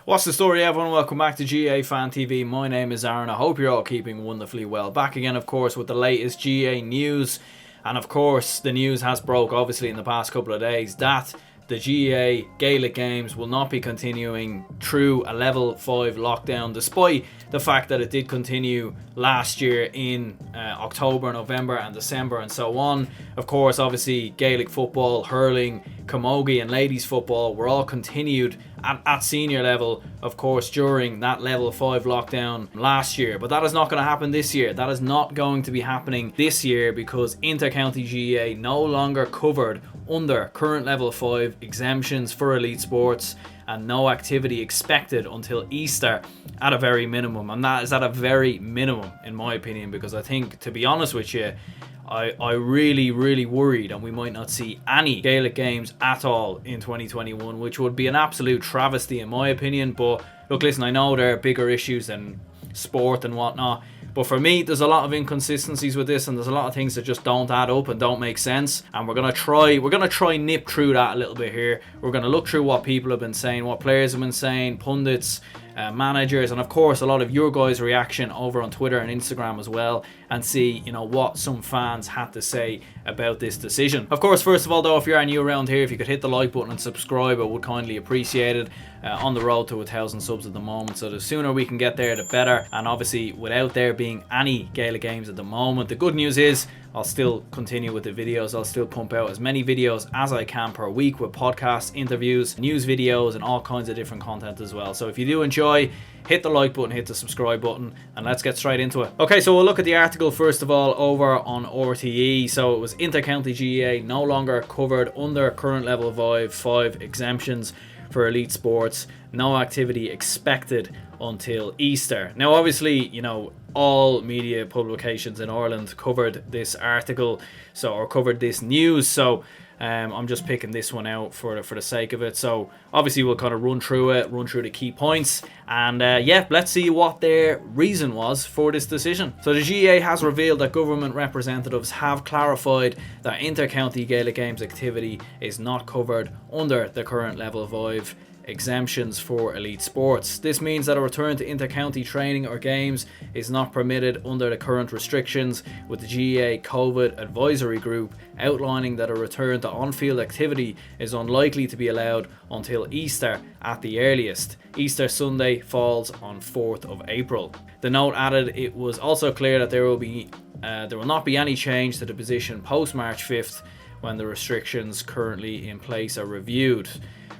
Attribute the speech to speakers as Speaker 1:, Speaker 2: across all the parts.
Speaker 1: What's the story, everyone? Welcome back to GAA Fan TV. My name is Aaron. I hope you're all keeping wonderfully well. Back again, of course, with the latest GAA news. And of course, the news has broke, obviously, in the past couple of days that the GAA Gaelic Games will not be continuing through a level 5 lockdown, despite the fact that it did continue last year in October, November and December and so on. Of course, obviously, Gaelic football, hurling, camogie and ladies football were all continued at senior level, of course, during that level 5 lockdown last year. But that is not going to happen this year. That is not going to be happening this year because inter-county GAA no longer covered under current level 5 exemptions for elite sports, and no activity expected until Easter at a very minimum. And that is at a very minimum, in my opinion, because I think, to be honest with you, I really worried and we might not see any Gaelic games at all in 2021, which would be an absolute travesty in my opinion. But look, listen, I know there are bigger issues than sport and whatnot, but for me there's a lot of inconsistencies with this, and there's a lot of things that just don't add up and don't make sense, and we're gonna try nip through that a little bit here. We're gonna look through what people have been saying, what players have been saying, pundits, managers, and of course a lot of your guys' reaction over on Twitter and Instagram as well, and see what some fans had to say about this decision. Of course, first of all though, if you are new around here, if you could hit the like button and subscribe, I would kindly appreciate it. On the road to 1,000 subs at the moment, so the sooner we can get there the better. And obviously, without there being any Gaelic games at the moment, the good news is I'll still continue with the videos. I'll still pump out as many videos as I can per week, with podcasts, interviews, news videos and all kinds of different content as well. So if you do enjoy, hit the like button, hit the subscribe button, and let's get straight into it. Okay, so we'll look at the article first of all over on RTE. So it was inter-county GAA no longer covered under current level 5 exemptions for elite sports, no activity expected until Easter. Now obviously, all media publications in Ireland covered this article, or covered this news, so I'm just picking this one out for the sake of it. So obviously we'll kind of run through the key points, and let's see what their reason was for this decision. So the GAA has revealed that government representatives have clarified that inter-county Gaelic Games activity is not covered under the current level 5 exemptions for elite sports. This means that a return to inter-county training or games is not permitted under the current restrictions, with the GAA COVID advisory group outlining that a return to on-field activity is unlikely to be allowed until Easter at the earliest. Easter Sunday falls on 4th of April. The note added it was also clear that there will not be any change to the position post March 5th when the restrictions currently in place are reviewed.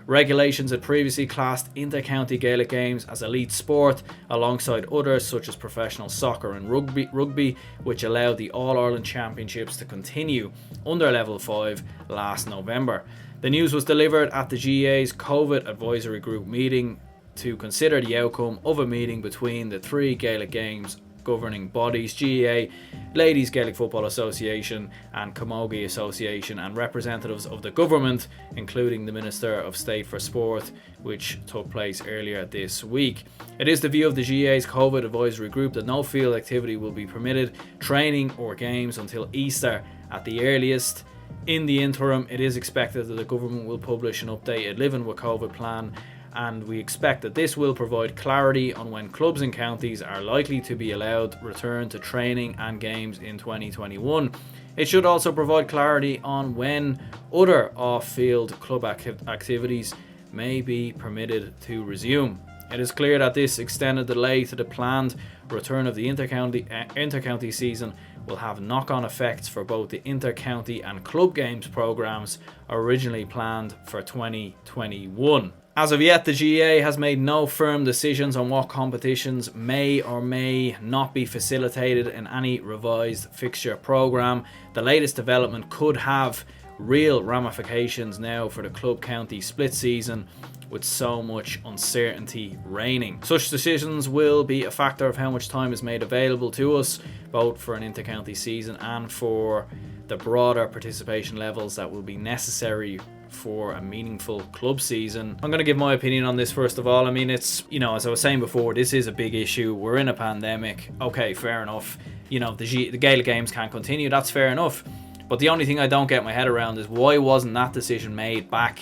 Speaker 1: Regulations had previously classed inter-county Gaelic Games as elite sport alongside others such as professional soccer and rugby, which allowed the All-Ireland Championships to continue under level 5 last November. The news was delivered at the GAA's COVID advisory group meeting to consider the outcome of a meeting between the 3 Gaelic Games governing bodies, GAA, Ladies Gaelic Football Association and Camogie Association, and representatives of the government, including the Minister of State for Sport, which took place earlier this week. It is the view of the GAA's COVID advisory group that no field activity will be permitted, training or games, until Easter at the earliest. In the interim, it is expected that the government will publish an updated Living with COVID plan, and we expect that this will provide clarity on when clubs and counties are likely to be allowed return to training and games in 2021. It should also provide clarity on when other off-field club activities may be permitted to resume. It is clear that this extended delay to the planned return of the inter-county season will have knock-on effects for both the inter-county and club games programs originally planned for 2021. As of yet, the GAA has made no firm decisions on what competitions may or may not be facilitated in any revised fixture programme. The latest development could have real ramifications now for the club-county split season, with so much uncertainty reigning. Such decisions will be a factor of how much time is made available to us, both for an inter-county season and for the broader participation levels that will be necessary for a meaningful club season. I'm going to give my opinion on this first of all. I mean, it's, as I was saying before, this is a big issue. We're in a pandemic. Okay, fair enough. The Gaelic Games can't continue. That's fair enough. But the only thing I don't get my head around is why wasn't that decision made back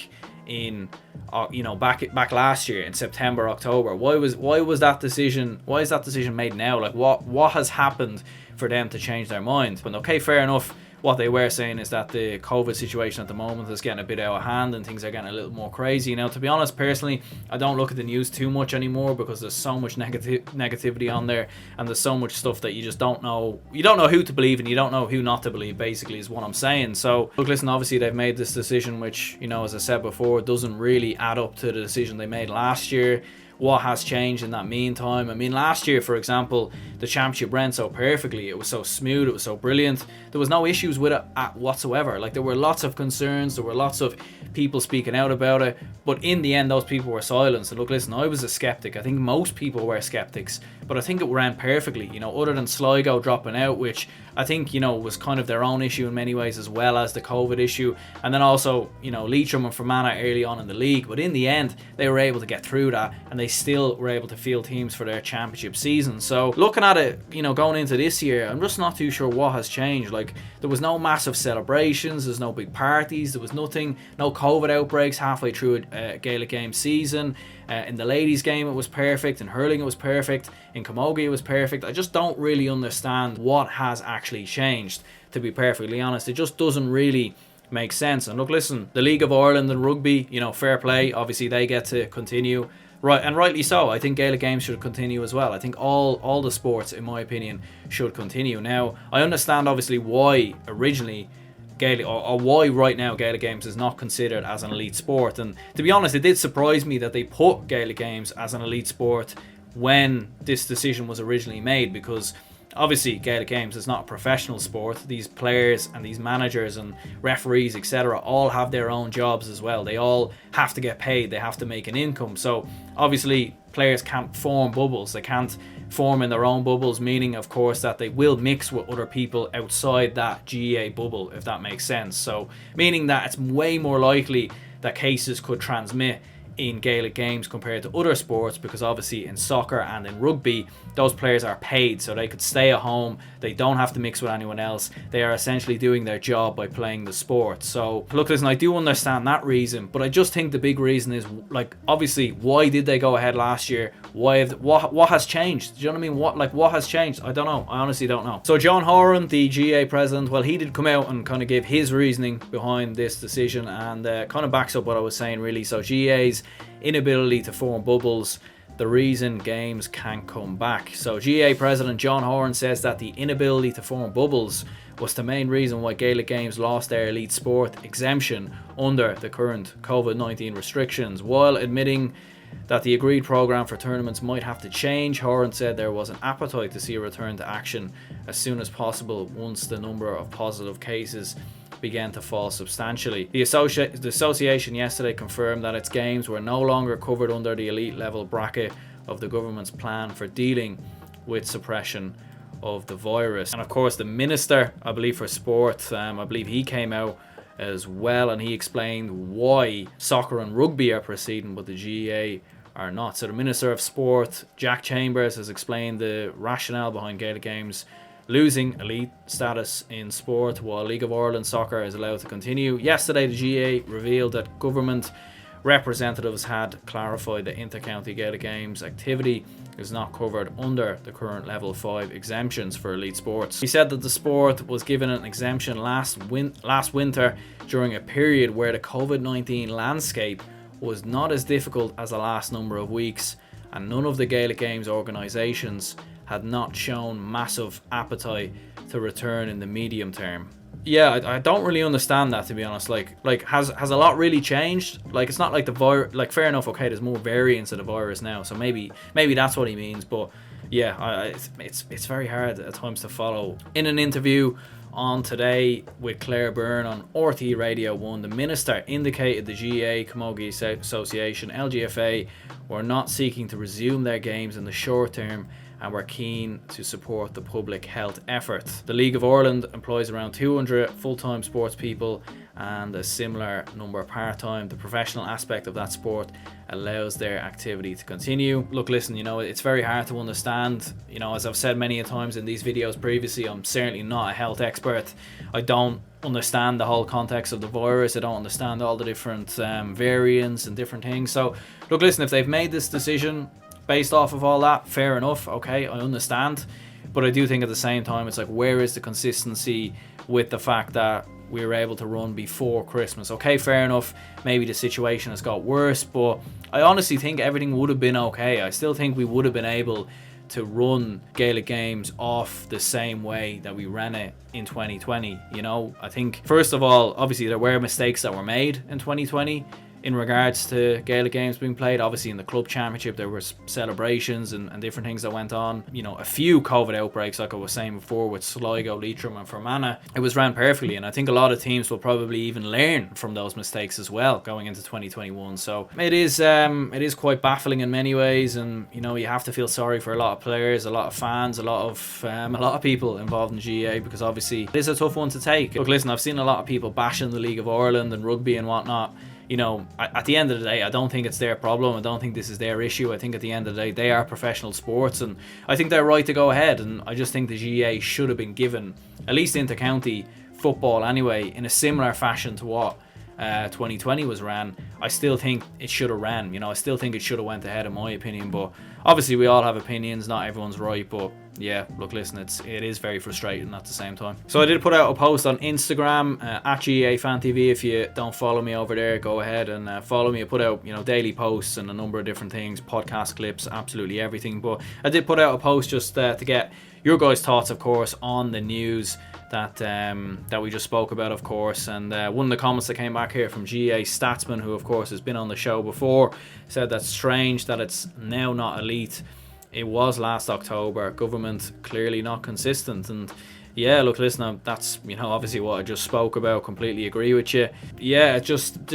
Speaker 1: in back last year in September, October? Why is that decision made now? Like what has happened for them to change their mind? But okay, fair enough. What they were saying is that the COVID situation at the moment is getting a bit out of hand and things are getting a little more crazy. Now, to be honest, personally, I don't look at the news too much anymore because there's so much negativity on there, and there's so much stuff that you just don't know. You don't know who to believe and you don't know who not to believe, basically, is what I'm saying. So, look, listen, obviously they've made this decision, which, as I said before, doesn't really add up to the decision they made last year. What has changed in that meantime? I mean, last year, for example, the championship ran so perfectly. It was so smooth. It was so brilliant. There was no issues with it whatsoever. Like, there were lots of concerns. There were lots of people speaking out about it. But in the end, those people were silenced. And look, listen, I was a skeptic. I think most people were skeptics. But I think it ran perfectly, other than Sligo dropping out, which I think, was kind of their own issue in many ways, as well as the COVID issue. And then also, Leitrim and Fermanagh early on in the league. But in the end, they were able to get through that, and they still were able to field teams for their championship season. So looking at it, going into this year, I'm just not too sure what has changed. Like, there was no massive celebrations, there's no big parties, there was nothing, no COVID outbreaks halfway through a Gaelic game season. In the ladies game it was perfect, in hurling it was perfect, in camogie it was perfect. I just don't really understand what has actually changed, to be perfectly honest. It just doesn't really make sense. And look, listen, the League of Ireland and rugby, fair play, obviously they get to continue. Right, and rightly so. I think Gaelic games should continue as well. I think all the sports, in my opinion, should continue. Now, I understand obviously why originally Gaelic, or why right now Gaelic games is not considered as an elite sport. And to be honest, it did surprise me that they put Gaelic games as an elite sport when this decision was originally made, because obviously Gaelic games is not a professional sport. These players and these managers and referees, etc., all have their own jobs as well. They all have to get paid. They have to make an income. So obviously players can't form bubbles. They can't form in their own bubbles, meaning of course that they will mix with other people outside that GAA bubble, if that makes sense. So meaning that it's way more likely that cases could transmit in Gaelic games compared to other sports, because obviously in soccer and in rugby those players are paid, so they could stay at home, they don't have to mix with anyone else, they are essentially doing their job by playing the sport. So look, listen, I do understand that reason, but I just think the big reason is, like, obviously why did they go ahead last year? What has changed? Do you know what I mean? What has changed? I don't know. I honestly don't know. So John Horan, the GAA president, well, he did come out and kind of give his reasoning behind this decision, and kind of backs up what I was saying, really. So GAA's inability to form bubbles, the reason games can't come back. So GAA president John Horan says that the inability to form bubbles was the main reason why Gaelic games lost their elite sport exemption under the current COVID-19 restrictions. While admitting that the agreed programme for tournaments might have to change, Horan said there was an appetite to see a return to action as soon as possible once the number of positive cases began to fall substantially. The association yesterday confirmed that its games were no longer covered under the elite level bracket of the government's plan for dealing with suppression of the virus. And of course the Minister, I believe, for Sport, I believe he came out as well, and he explained why soccer and rugby are proceeding but the GAA are not. So the Minister of Sport, Jack Chambers, has explained the rationale behind Gaelic games losing elite status in sport while League of Ireland soccer is allowed to continue. Yesterday the GAA revealed that government representatives had clarified that inter-county Gaelic games activity is not covered under the current level 5 exemptions for elite sports. He said that the sport was given an exemption last winter during a period where the COVID-19 landscape was not as difficult as the last number of weeks, and none of the Gaelic games organisations had not shown massive appetite to return in the medium term. Yeah, I don't really understand that, to be honest. Like has a lot really changed? Like, it's not like the virus. Like, fair enough, okay, there's more variants of the virus now, so maybe that's what he means. But yeah, it's very hard at times to follow. In an interview on Today with Claire Byrne on RTE Radio 1, the Minister indicated the GAA Camogie Association, LGFA, were not seeking to resume their games in the short term and were keen to support the public health effort. The League of Ireland employs around 200 full-time sports people and a similar number part-time. The professional aspect of that sport allows their activity to continue. Look, listen, it's very hard to understand. As I've said many a times in these videos previously, I'm certainly not a health expert. I don't understand the whole context of the virus. I don't understand all the different variants and different things. So look, listen, if they've made this decision based off of all that, fair enough, okay, I understand. But I do think at the same time, it's like, where is the consistency with the fact that we were able to run before Christmas? Okay, fair enough, maybe the situation has got worse, but I honestly think everything would have been okay. I still think we would have been able to run Gaelic games off the same way that we ran it in 2020. I think, first of all, obviously there were mistakes that were made in 2020 in regards to Gaelic games being played. Obviously in the club championship there was celebrations and different things that went on. A few COVID outbreaks, like I was saying before, with Sligo, Leitrim and Fermanagh. It was ran perfectly, and I think a lot of teams will probably even learn from those mistakes as well going into 2021. So it is quite baffling in many ways, and you have to feel sorry for a lot of players, a lot of fans, a lot of people involved in GAA, because obviously it is a tough one to take. Look, listen, I've seen a lot of people bashing the League of Ireland and rugby and whatnot. At the end of the day, I don't think it's their problem. I don't think this is their issue. I think at the end of the day, they are professional sports, and I think they're right to go ahead. And I just think the GAA should have been given, at least inter-county football anyway, in a similar fashion to what 2020 was ran. I still think it should have ran. I still think it should have went ahead, in my opinion. But obviously, we all have opinions. Not everyone's right. But yeah, look, listen, it is very frustrating at the same time. So I did put out a post on Instagram at GAA Fan TV. If you don't follow me over there, go ahead and follow me. I put out daily posts and a number of different things, podcast clips, absolutely everything. But I did put out a post just to get your guys' thoughts, of course, on the news that we just spoke about, of course. And one of the comments that came back here from GAA Statsman, who of course has been on the show before, said that's strange that it's now not elite. It was last October. Government clearly not consistent. And yeah, look, listen, that's obviously what I just spoke about. Completely agree with you. Yeah, they're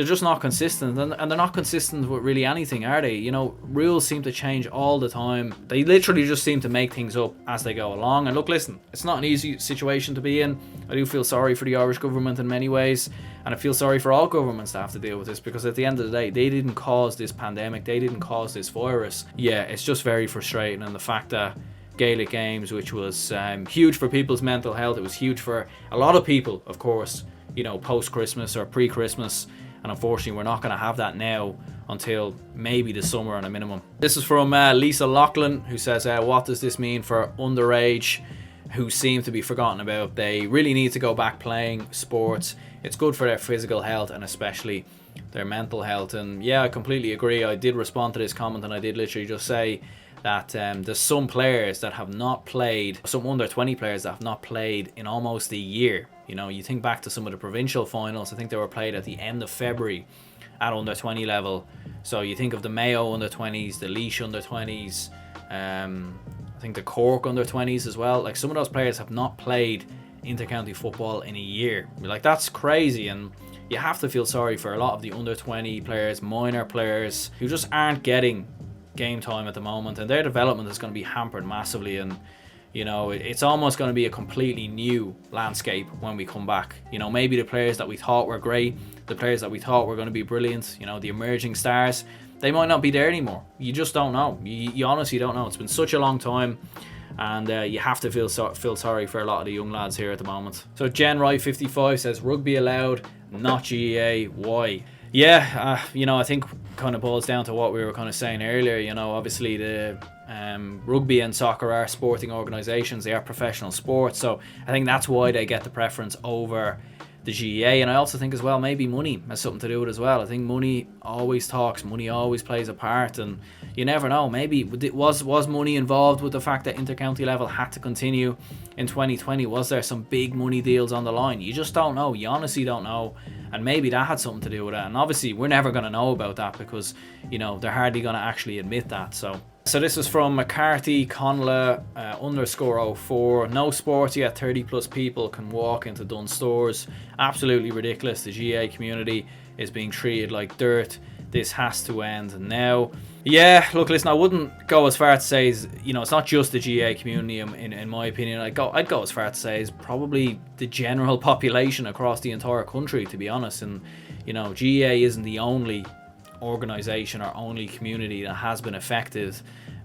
Speaker 1: just not consistent, and they're not consistent with really anything, are they? Rules seem to change all the time. They literally just seem to make things up as they go along. And look, listen, it's not an easy situation to be in. I do feel sorry for the Irish government in many ways, and I feel sorry for all governments to have to deal with this, because at the end of the day, they didn't cause this pandemic, they didn't cause this virus. Yeah, it's just very frustrating, and the fact that Gaelic games, which was huge for people's mental health, it was huge for a lot of people, of course, post-Christmas or pre-Christmas, and unfortunately we're not going to have that now until maybe the summer on a minimum. This is from Lisa Loughlin, who says, what does this mean for underage who seem to be forgotten about? They really need to go back playing sports. It's good for their physical health and especially their mental health. And yeah, I completely agree. I did respond to this comment, and I did literally just say that there's some players that have not played, some under 20 players that have not played in almost a year. You think back to some of the provincial finals, I think they were played at the end of February at under 20 level. So you think of the Mayo under 20s, the Laois under 20s, I think the Cork under 20s as well. Like, some of those players have not played inter-county football in a year. Like, that's crazy. And you have to feel sorry for a lot of the under 20 players, minor players, who just aren't getting game time at the moment, and their development is going to be hampered massively. And it's almost going to be a completely new landscape when we come back. Maybe the players that we thought were great, the players that we thought were going to be brilliant, the emerging stars, they might not be there anymore. You just don't know. You honestly don't know. It's been such a long time, and you have to feel sorry for a lot of the young lads here at the moment. So Jen Wright 55 says, rugby allowed, not GAA, why? Yeah, I think kind of boils down to what we were kind of saying earlier. Obviously the rugby and soccer are sporting organisations, they are professional sports, so I think that's why they get the preference over the GAA. And I also think as well, maybe money has something to do with it as well. I think money always talks, money always plays a part, and you never know, maybe was money involved with the fact that inter-county level had to continue in 2020? Was there some big money deals on the line? You just don't know. You honestly don't know. And maybe that had something to do with it. And obviously we're never going to know about that, because they're hardly going to actually admit that. So this is from McCarthy Conla _04. No sport yet 30 plus people can walk into Dunnes stores. Absolutely ridiculous. The GAA community is being treated like dirt. This has to end now. Yeah, look, listen, I wouldn't go as far to say, it's not just the GAA community, in my opinion. I'd go as far to say it's probably the general population across the entire country, to be honest. And, GAA isn't the only organisation or only community that has been affected.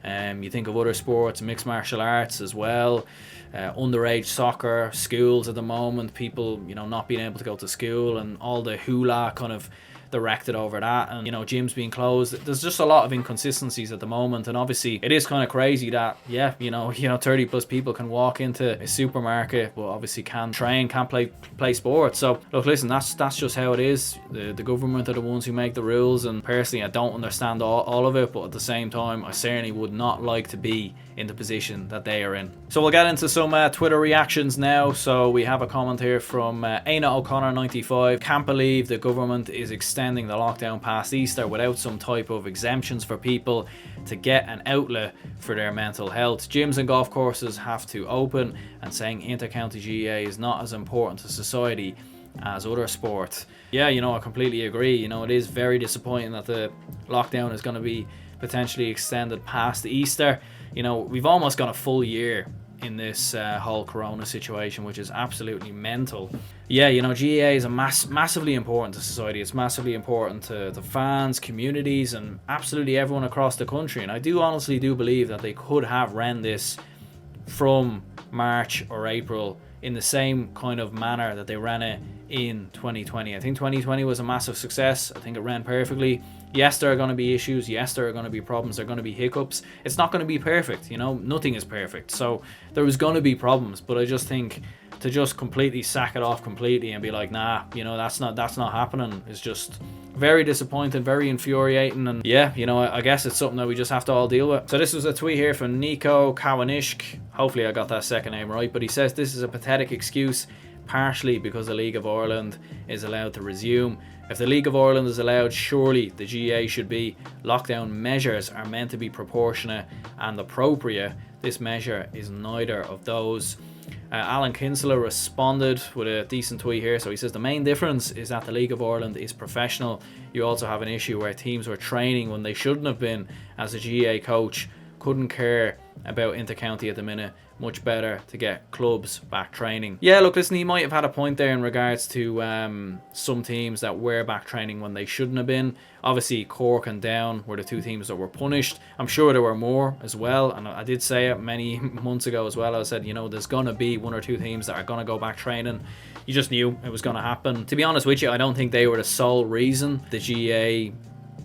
Speaker 1: You think of other sports, mixed martial arts as well, underage soccer, schools at the moment, people, not being able to go to school, and all the hula kind of directed over that, and gyms being closed. There's just a lot of inconsistencies at the moment, and obviously it is kind of crazy that 30 plus people can walk into a supermarket but obviously can't train, can't play sports. So look, listen, that's just how it is. The government are the ones who make the rules, and personally I don't understand all of it, but at the same time I certainly would not like to be in the position that they are in. So we'll get into some Twitter reactions now. So we have a comment here from Aina O'Connor 95. Can't believe the government is extending the lockdown past Easter without some type of exemptions for people to get an outlet for their mental health. Gyms and golf courses have to open, and saying inter-county GAA is not as important to society as other sports. Yeah, I completely agree. It is very disappointing that the lockdown is going to be potentially extended past Easter. We've almost got a full year in this whole corona situation, which is absolutely mental. Yeah, GAA is massively important to society. It's massively important to the fans, communities, and absolutely everyone across the country. And I honestly do believe that they could have ran this from March or April in the same kind of manner that they ran it in 2020. I think 2020 was a massive success. I think it ran perfectly. Yes, there are going to be issues. Yes, there are going to be problems. There are going to be hiccups. It's not going to be perfect. Nothing is perfect. So there was going to be problems, but I just think to just completely sack it off completely and be like, nah, that's not happening is just very disappointing, very infuriating. And yeah, I guess it's something that we just have to all deal with. So this was a tweet here from Nico Kawanishk. Hopefully I got that second name right, but he says this is a pathetic excuse, partially because the League of Ireland is allowed to resume. If the League of Ireland is allowed, surely the GAA should be. Lockdown measures are meant to be proportionate and appropriate. This measure is neither of those. Alan Kinsella responded with a decent tweet here. So he says the main difference is that the League of Ireland is professional. You also have an issue where teams were training when they shouldn't have been. As a GAA coach, couldn't care about intercounty at the minute. Much better to get clubs back training. Yeah, look, listen, he might have had a point there in regards to some teams that were back training when they shouldn't have been. Obviously, Cork and Down were the two teams that were punished. I'm sure there were more as well, and I did say it many months ago as well. I said, there's going to be one or two teams that are going to go back training. You just knew it was going to happen. To be honest with you, I don't think they were the sole reason the GAA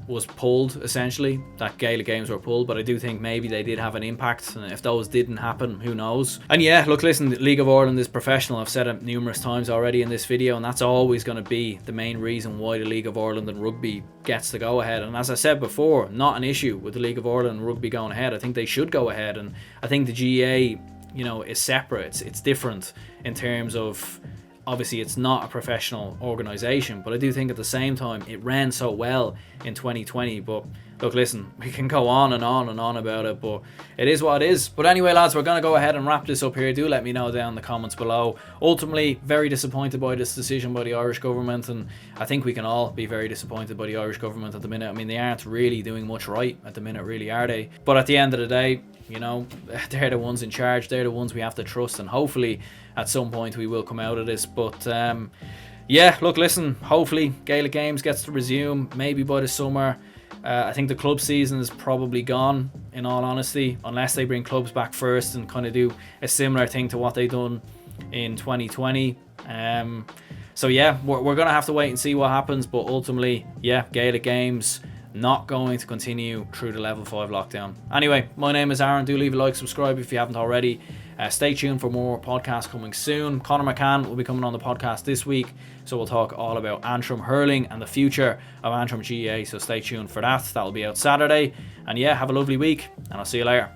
Speaker 1: was pulled, essentially, that Gaelic games were pulled, but I do think maybe they did have an impact, and if those didn't happen, who knows. And yeah, look, listen, the League of Ireland is professional. I've said it numerous times already in this video, and that's always going to be the main reason why the League of Ireland and rugby gets to go ahead. And as I said before, not an issue with the League of Ireland and rugby going ahead. I think they should go ahead, and I think the GAA, is separate. It's different in terms of, obviously it's not a professional organisation, but I do think at the same time it ran so well in 2020. But look, listen, we can go on and on and on about it, but it is what it is. But anyway, lads, we're going to go ahead and wrap this up here. Do let me know down in the comments below. Ultimately, very disappointed by this decision by the Irish government, and I think we can all be very disappointed by the Irish government at the minute. I mean, they aren't really doing much right at the minute, really, are they? But at the end of the day, they're the ones in charge. They're the ones we have to trust, and hopefully at some point we will come out of this. But yeah, look, listen, hopefully Gaelic Games gets to resume maybe by the summer. I think the club season is probably gone, in all honesty, unless they bring clubs back first and kind of do a similar thing to what they done in 2020. So yeah, we're going to have to wait and see what happens. But ultimately, yeah, Gaelic Games not going to continue through the level 5 lockdown. Anyway, my name is Aaron. Do leave a like, subscribe if you haven't already. Stay tuned for more podcasts coming soon. Conor McCann will be coming on the podcast this week, so we'll talk all about Antrim hurling and the future of Antrim GAA, so stay tuned for that. That'll be out Saturday. And yeah, have a lovely week, and I'll see you later.